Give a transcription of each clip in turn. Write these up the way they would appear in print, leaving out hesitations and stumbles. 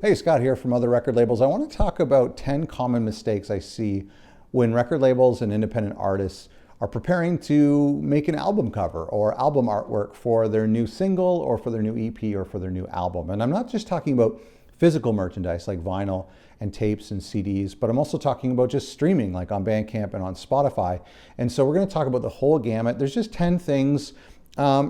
Hey, Scott here from Other Record Labels. I want to talk about 10 common mistakes I see when record labels and independent artists are preparing to make an album cover or album artwork for their new single or for their new EP or for their new album. And I'm not just talking about physical merchandise like vinyl and tapes and CDs, but I'm also talking about just streaming like on Bandcamp and on Spotify. And so we're going to talk about the whole gamut. There's just 10 things.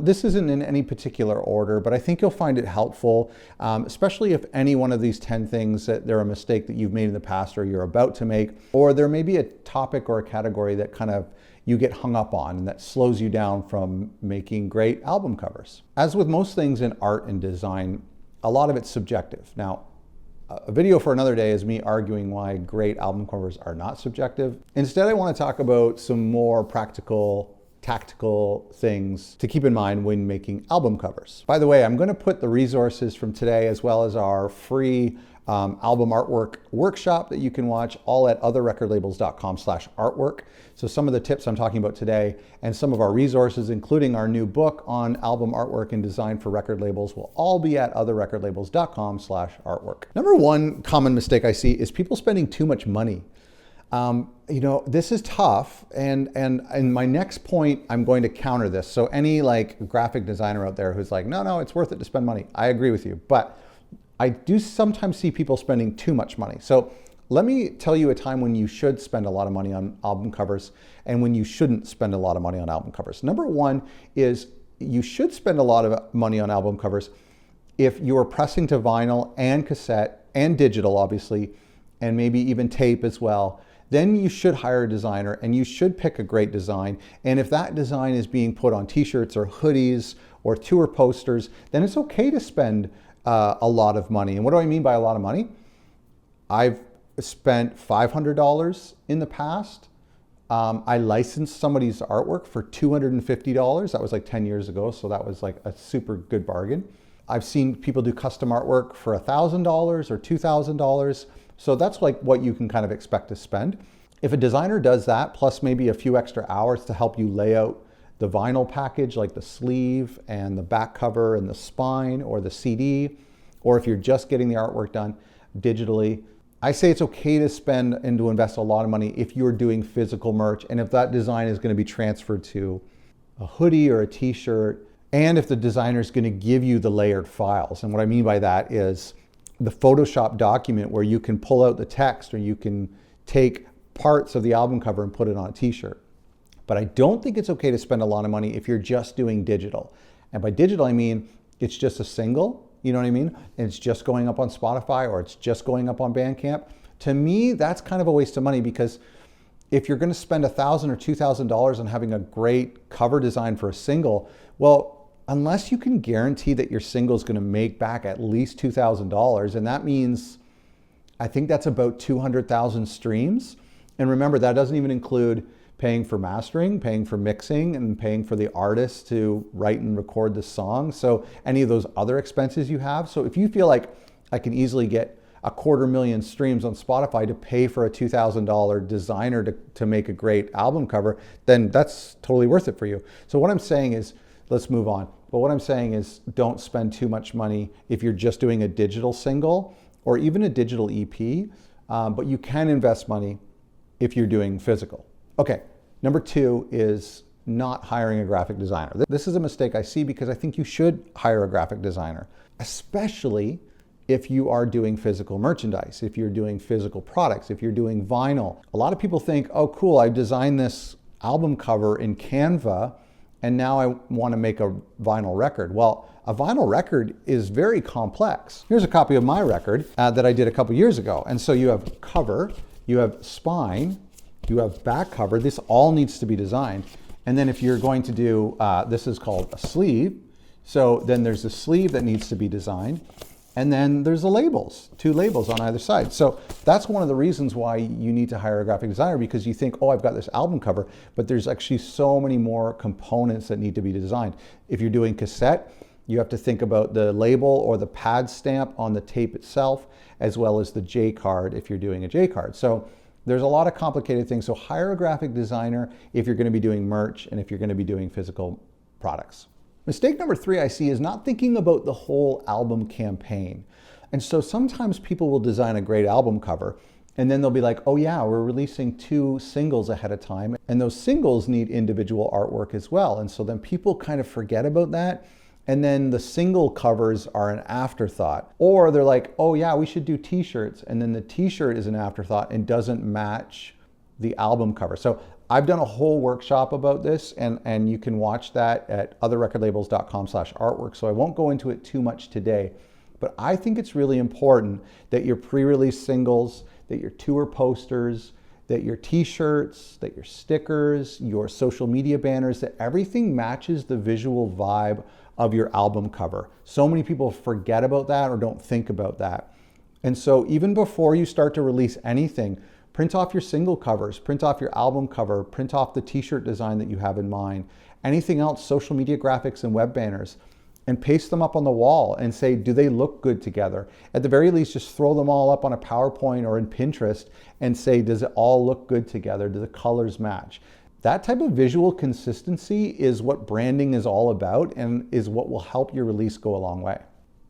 This isn't in any particular order, but I think you'll find it helpful, especially if any one of these 10 things that they're a mistake that you've made in the past or you're about to make, or there may be a topic or a category that kind of you get hung up on and that slows you down from making great album covers. As with most things in art and design, a lot of it's subjective. Now, a video for another day is me arguing why great album covers are not subjective. Instead, I want to talk about some more practical, tactical things to keep in mind when making album covers. By the way, I'm going to put the resources from today as well as our free album artwork workshop that you can watch all at otherrecordlabels.com/artwork. So some of the tips I'm talking about today and some of our resources, including our new book on album artwork and design for record labels, will all be at otherrecordlabels.com/artwork. Number one common mistake I see is people spending too much money. This is tough, and in my next point, I'm going to counter this. So any like graphic designer out there who's like, no, it's worth it to spend money. I agree with you, but I do sometimes see people spending too much money. So let me tell you a time when you should spend a lot of money on album covers and when you shouldn't spend a lot of money on album covers. Number one is you should spend a lot of money on album covers if you are pressing to vinyl and cassette and digital, obviously, and maybe even tape as well. Then you should hire a designer and you should pick a great design. And if that design is being put on t-shirts or hoodies or tour posters, then it's okay to spend a lot of money. And what do I mean by a lot of money? I've spent $500 in the past. I licensed somebody's artwork for $250. That was like 10 years ago, so that was like a super good bargain. I've seen people do custom artwork for $1,000 or $2,000. So that's like what you can kind of expect to spend. If a designer does that, plus maybe a few extra hours to help you lay out the vinyl package, like the sleeve and the back cover and the spine or the CD, or if you're just getting the artwork done digitally, I say it's okay to spend and to invest a lot of money if you're doing physical merch and if that design is going to be transferred to a hoodie or a t-shirt, and if the designer is going to give you the layered files. And what I mean by that is the Photoshop document where you can pull out the text or you can take parts of the album cover and put it on a t-shirt. But I don't think it's okay to spend a lot of money if you're just doing digital. And by digital, I mean, it's just a single, you know what I mean? And it's just going up on Spotify or it's just going up on Bandcamp. To me, that's kind of a waste of money because if you're going to spend $1,000 or $2,000 on having a great cover design for a single, well, unless you can guarantee that your single is going to make back at least $2,000, and that means, I think that's about 200,000 streams. And remember, that doesn't even include paying for mastering, paying for mixing, and paying for the artist to write and record the song. So any of those other expenses you have. So if you feel like I can easily get 250,000 streams on Spotify to pay for a $2,000 designer to make a great album cover, then that's totally worth it for you. So what I'm saying is, let's move on. But what I'm saying is don't spend too much money if you're just doing a digital single or even a digital EP, but you can invest money if you're doing physical. Okay, number two is not hiring a graphic designer. This is a mistake I see because I think you should hire a graphic designer, especially if you are doing physical merchandise, if you're doing physical products, if you're doing vinyl. A lot of people think, oh cool, I've designed this album cover in Canva and now I want to make a vinyl record. Well, a vinyl record is very complex. Here's a copy of my record that I did a couple years ago. And so you have cover, you have spine, you have back cover. This all needs to be designed. And then if you're going to do, this is called a sleeve. So then there's a sleeve that needs to be designed. And then there's the labels, 2 labels on either side. So that's one of the reasons why you need to hire a graphic designer, because you think, oh, I've got this album cover, but there's actually so many more components that need to be designed. If you're doing cassette, you have to think about the label or the pad stamp on the tape itself, as well as the J card if you're doing a J card. So there's a lot of complicated things. So hire a graphic designer if you're going to be doing merch and if you're going to be doing physical products. Mistake number 3 I see is not thinking about the whole album campaign. And so sometimes people will design a great album cover and then they'll be like, oh yeah, we're releasing 2 singles ahead of time. And those singles need individual artwork as well. And so then people kind of forget about that. And then the single covers are an afterthought. Or they're like, oh yeah, we should do t-shirts. And then the t-shirt is an afterthought and doesn't match the album cover. So I've done a whole workshop about this, and you can watch that at otherrecordlabels.com/artwork. So I won't go into it too much today, but I think it's really important that your pre-release singles, that your tour posters, that your t-shirts, that your stickers, your social media banners, that everything matches the visual vibe of your album cover. So many people forget about that or don't think about that. And so even before you start to release anything, print off your single covers, print off your album cover, print off the t-shirt design that you have in mind, anything else, social media graphics and web banners, and paste them up on the wall and say, do they look good together? At the very least, just throw them all up on a PowerPoint or in Pinterest and say, does it all look good together? Do the colors match? That type of visual consistency is what branding is all about and is what will help your release go a long way.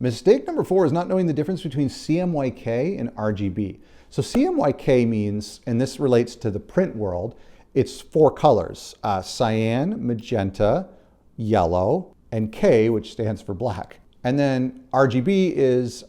Mistake number 4 is not knowing the difference between CMYK and RGB. So CMYK means, and this relates to the print world, it's 4 colors, cyan, magenta, yellow, and K, which stands for black. And then RGB is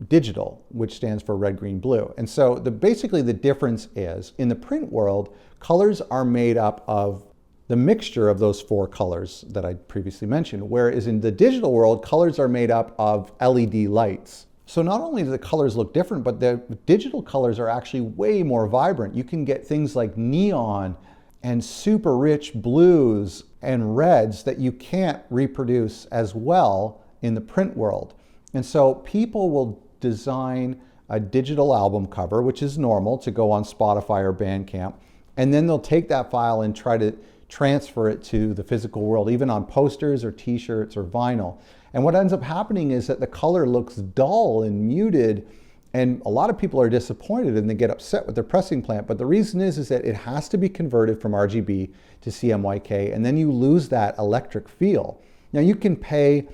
digital, which stands for red, green, blue. And so basically the difference is, in the print world, colors are made up of the mixture of those 4 colors that I previously mentioned, whereas in the digital world, colors are made up of LED lights. So not only do the colors look different, but the digital colors are actually way more vibrant. You can get things like neon and super rich blues and reds that you can't reproduce as well in the print world. And so people will design a digital album cover, which is normal to go on Spotify or Bandcamp, and then they'll take that file and try to transfer it to the physical world, even on posters or t-shirts or vinyl. And what ends up happening is that the color looks dull and muted, and a lot of people are disappointed and they get upset with their pressing plant. But the reason is that it has to be converted from RGB to CMYK, and then you lose that electric feel. Now you can pay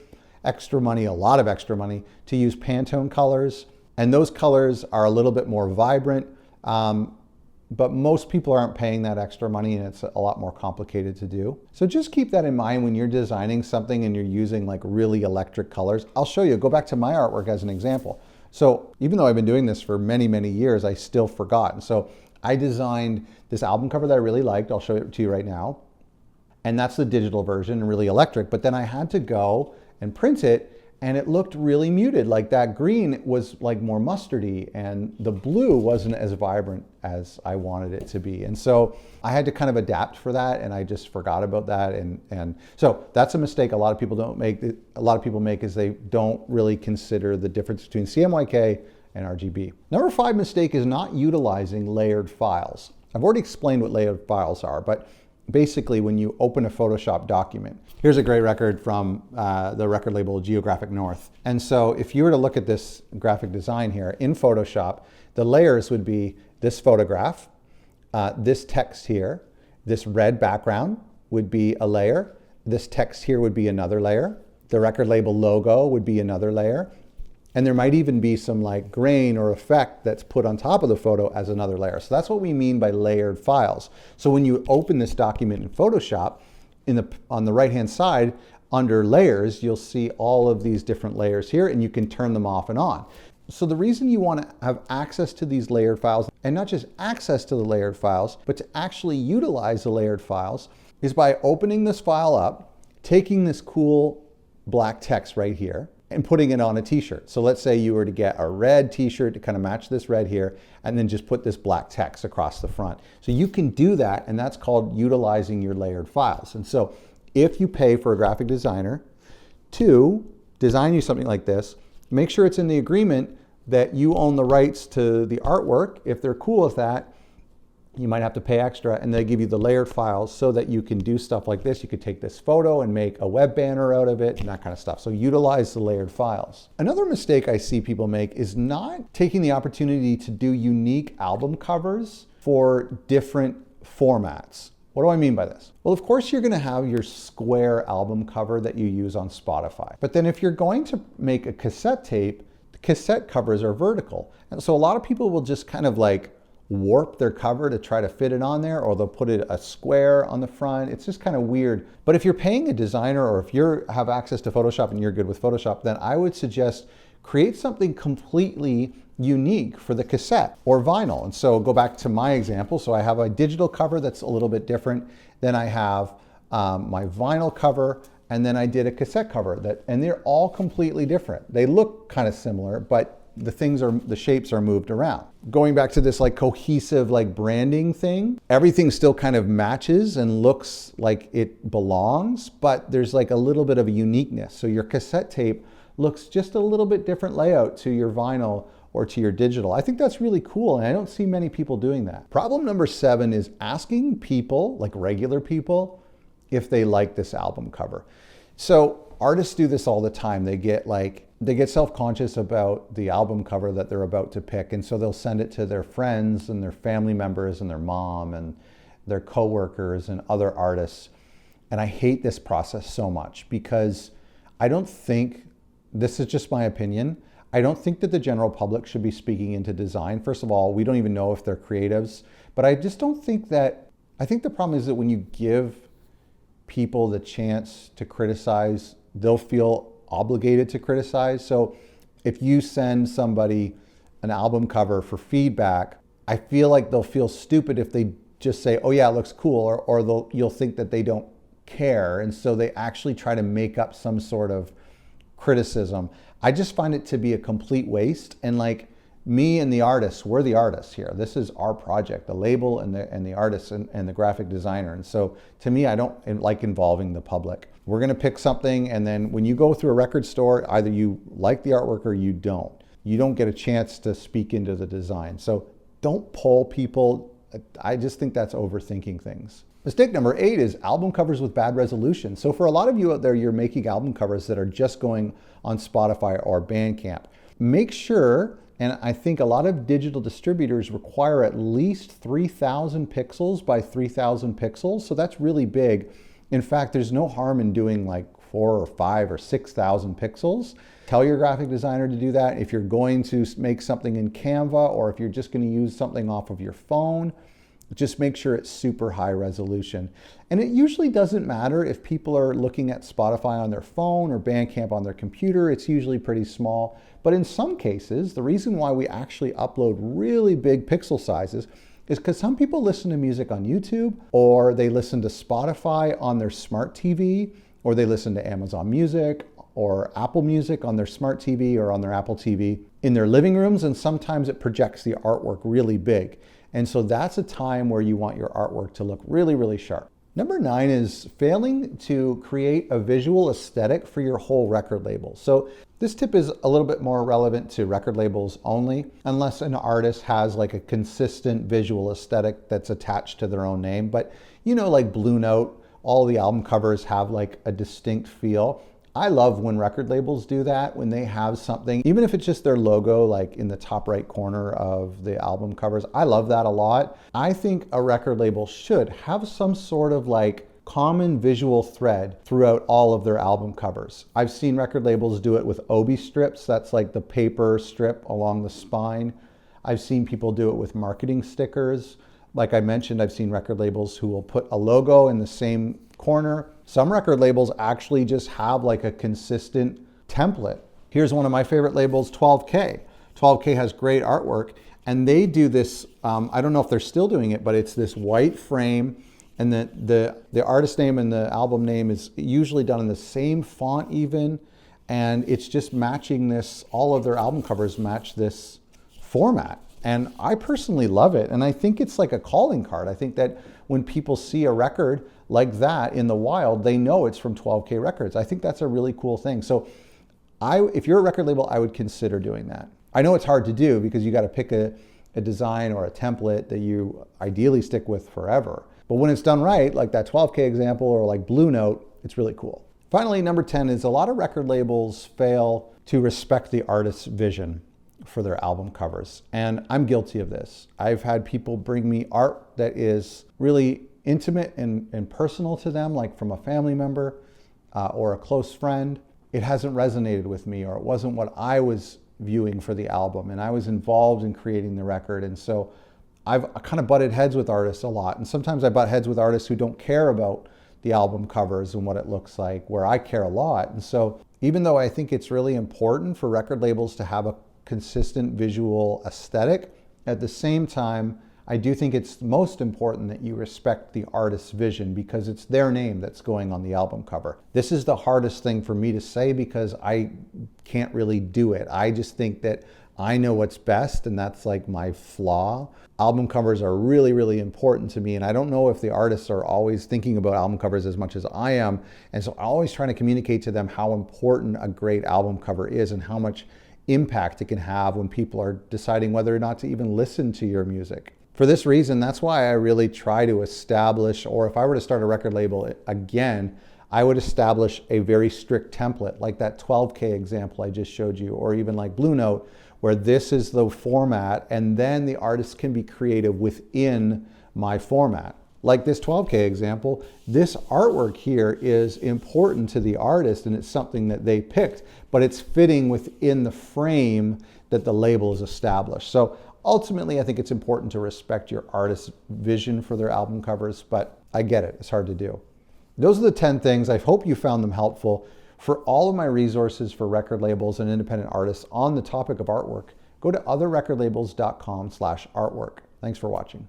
extra money, a lot of extra money, to use Pantone colors, and those colors are a little bit more vibrant. But most people aren't paying that extra money, and it's a lot more complicated to do. So just keep that in mind when you're designing something and you're using like really electric colors. I'll show you, go back to my artwork as an example. So even though I've been doing this for many, many years, I still forgot. And so I designed this album cover that I really liked. I'll show it to you right now. And that's the digital version, really electric. But then I had to go and print it, and it looked really muted. Like that green was like more mustardy, and the blue wasn't as vibrant as I wanted it to be. And so I had to kind of adapt for that, and I just forgot about that. And so that's a mistake a lot of people don't make. A lot of people make is they don't really consider the difference between CMYK and RGB. Number 5 mistake is not utilizing layered files. I've already explained what layered files are, but basically when you open a Photoshop document, here's a great record from the record label Geographic North. And so if you were to look at this graphic design here in Photoshop, the layers would be this photograph, this text here, this red background would be a layer, this text here would be another layer, the record label logo would be another layer, and there might even be some like grain or effect that's put on top of the photo as another layer. So that's what we mean by layered files. So when you open this document in Photoshop, on the right-hand side, under layers, you'll see all of these different layers here, and you can turn them off and on. So the reason you want to have access to these layered files, and not just access to the layered files, but to actually utilize the layered files, is by opening this file up, taking this cool black text right here, and putting it on a t-shirt. So let's say you were to get a red t-shirt to kind of match this red here, and then just put this black text across the front. So you can do that, and that's called utilizing your layered files. And so if you pay for a graphic designer to design you something like this, make sure it's in the agreement that you own the rights to the artwork. If they're cool with that, you might have to pay extra, and they give you the layered files so that you can do stuff like this. You could take this photo and make a web banner out of it and that kind of stuff. So utilize the layered files. Another mistake I see people make is not taking the opportunity to do unique album covers for different formats. What do I mean by this? Well, of course, you're going to have your square album cover that you use on Spotify. But then if you're going to make a cassette tape, the Cassette covers are vertical. And so a lot of people will just kind of like warp their cover to try to fit it on there, or they'll put it a square on the front. It's just kind of weird. But if you're paying a designer, or if you have access to Photoshop and you're good with Photoshop, then I would suggest create something completely unique for the cassette or vinyl. And so go back to my example. So I have a digital cover that's a little bit different. Then I have my vinyl cover, and then I did a cassette cover and they're all completely different. They look kind of similar, but the shapes are moved around. Going back to this like cohesive like branding thing, everything still kind of matches and looks like it belongs, but there's like a little bit of a uniqueness. So your cassette tape looks just a little bit different layout to your vinyl or to your digital. I think that's really cool, and I don't see many people doing that. Problem number 7 is asking people, like regular people, if they like this album cover. So artists do this all the time. They get self-conscious about the album cover that they're about to pick, and so they'll send it to their friends and their family members and their mom and their coworkers and other artists. And I hate this process so much because I don't think, this is just my opinion, I don't think that the general public should be speaking into design. First of all, we don't even know if they're creatives, but I just don't think that, I think the problem is that when you give people the chance to criticize, they'll feel obligated to criticize. So if you send somebody an album cover for feedback, I feel like they'll feel stupid if they just say, oh yeah, it looks cool, or you'll think that they don't care. And so they actually try to make up some sort of criticism. I just find it to be a complete waste. And like me and the artists, we're the artists here. This is our project, the label and the artist and the graphic designer. And so to me, I don't like involving the public. We're gonna pick something, and then when you go through a record store, either you like the artwork or you don't. You don't get a chance to speak into the design. So don't poll people. I just think that's overthinking things. Mistake number 8 is album covers with bad resolution. So for a lot of you out there, you're making album covers that are just going on Spotify or Bandcamp. Make sure, and I think a lot of digital distributors require at least 3,000 pixels by 3,000 pixels. So that's really big. In fact, there's no harm in doing like 4 or 5 or 6,000 pixels. Tell your graphic designer to do that. If you're going to make something in Canva, or if you're just going to use something off of your phone, just make sure it's super high resolution. And it usually doesn't matter if people are looking at Spotify on their phone or Bandcamp on their computer. It's usually pretty small. But in some cases, the reason why we actually upload really big pixel sizes is because some people listen to music on YouTube, or they listen to Spotify on their smart TV, or they listen to Amazon Music or Apple Music on their smart TV or on their Apple TV in their living rooms, and sometimes it projects the artwork really big. And so that's a time where you want your artwork to look really, really sharp. Number 9 is failing to create a visual aesthetic for your whole record label. So this tip is a little bit more relevant to record labels only, unless an artist has like a consistent visual aesthetic that's attached to their own name. But you know, like Blue Note, all the album covers have like a distinct feel. I love when record labels do that, when they have something, even if it's just their logo, like in the top right corner of the album covers. I love that a lot. I think a record label should have some sort of like common visual thread throughout all of their album covers. I've seen record labels do it with Obi strips. That's like the paper strip along the spine. I've seen people do it with marketing stickers. Like I mentioned, I've seen record labels who will put a logo in the same corner. Some record labels actually just have like a consistent template. Here's one of my favorite labels, 12K. 12K has great artwork, and they do this, I don't know if they're still doing it, but it's this white frame, and the artist name and the album name is usually done in the same font even, and it's just matching this, all of their album covers match this format. And I personally love it, and I think it's like a calling card. I think that when people see a record like that in the wild, they know it's from 12K Records. I think that's a really cool thing. So if you're a record label, I would consider doing that. I know it's hard to do because you got to pick a design or a template that you ideally stick with forever. But when it's done right, like that 12K example or like Blue Note, it's really cool. Finally, number 10 is a lot of record labels fail to respect the artist's vision for their album covers. And I'm guilty of this. I've had people bring me art that is really intimate and personal to them, like from a family member or a close friend. It hasn't resonated with me, or it wasn't what I was viewing for the album, and I was involved in creating the record. And so I've kind of butted heads with artists a lot. And sometimes I butt heads with artists who don't care about the album covers and what it looks like, where I care a lot. And so even though I think it's really important for record labels to have a consistent visual aesthetic, at the same time, I do think it's most important that you respect the artist's vision, because it's their name that's going on the album cover. This is the hardest thing for me to say because I can't really do it. I just think that I know what's best, and that's like my flaw. Album covers are really, really important to me, and I don't know if the artists are always thinking about album covers as much as I am. And so I'm always trying to communicate to them how important a great album cover is and how much impact it can have when people are deciding whether or not to even listen to your music. For this reason, that's why I really try to establish, or if I were to start a record label again, I would establish a very strict template, like that 12K example I just showed you, or even like Blue Note, where this is the format, and then the artist can be creative within my format. Like this 12K example, this artwork here is important to the artist, and it's something that they picked, but it's fitting within the frame that the label is established. So ultimately, I think it's important to respect your artist's vision for their album covers, but I get it, it's hard to do. Those are the 10 things. I hope you found them helpful. For all of my resources for record labels and independent artists on the topic of artwork, go to otherrecordlabels.com/artwork. Thanks for watching.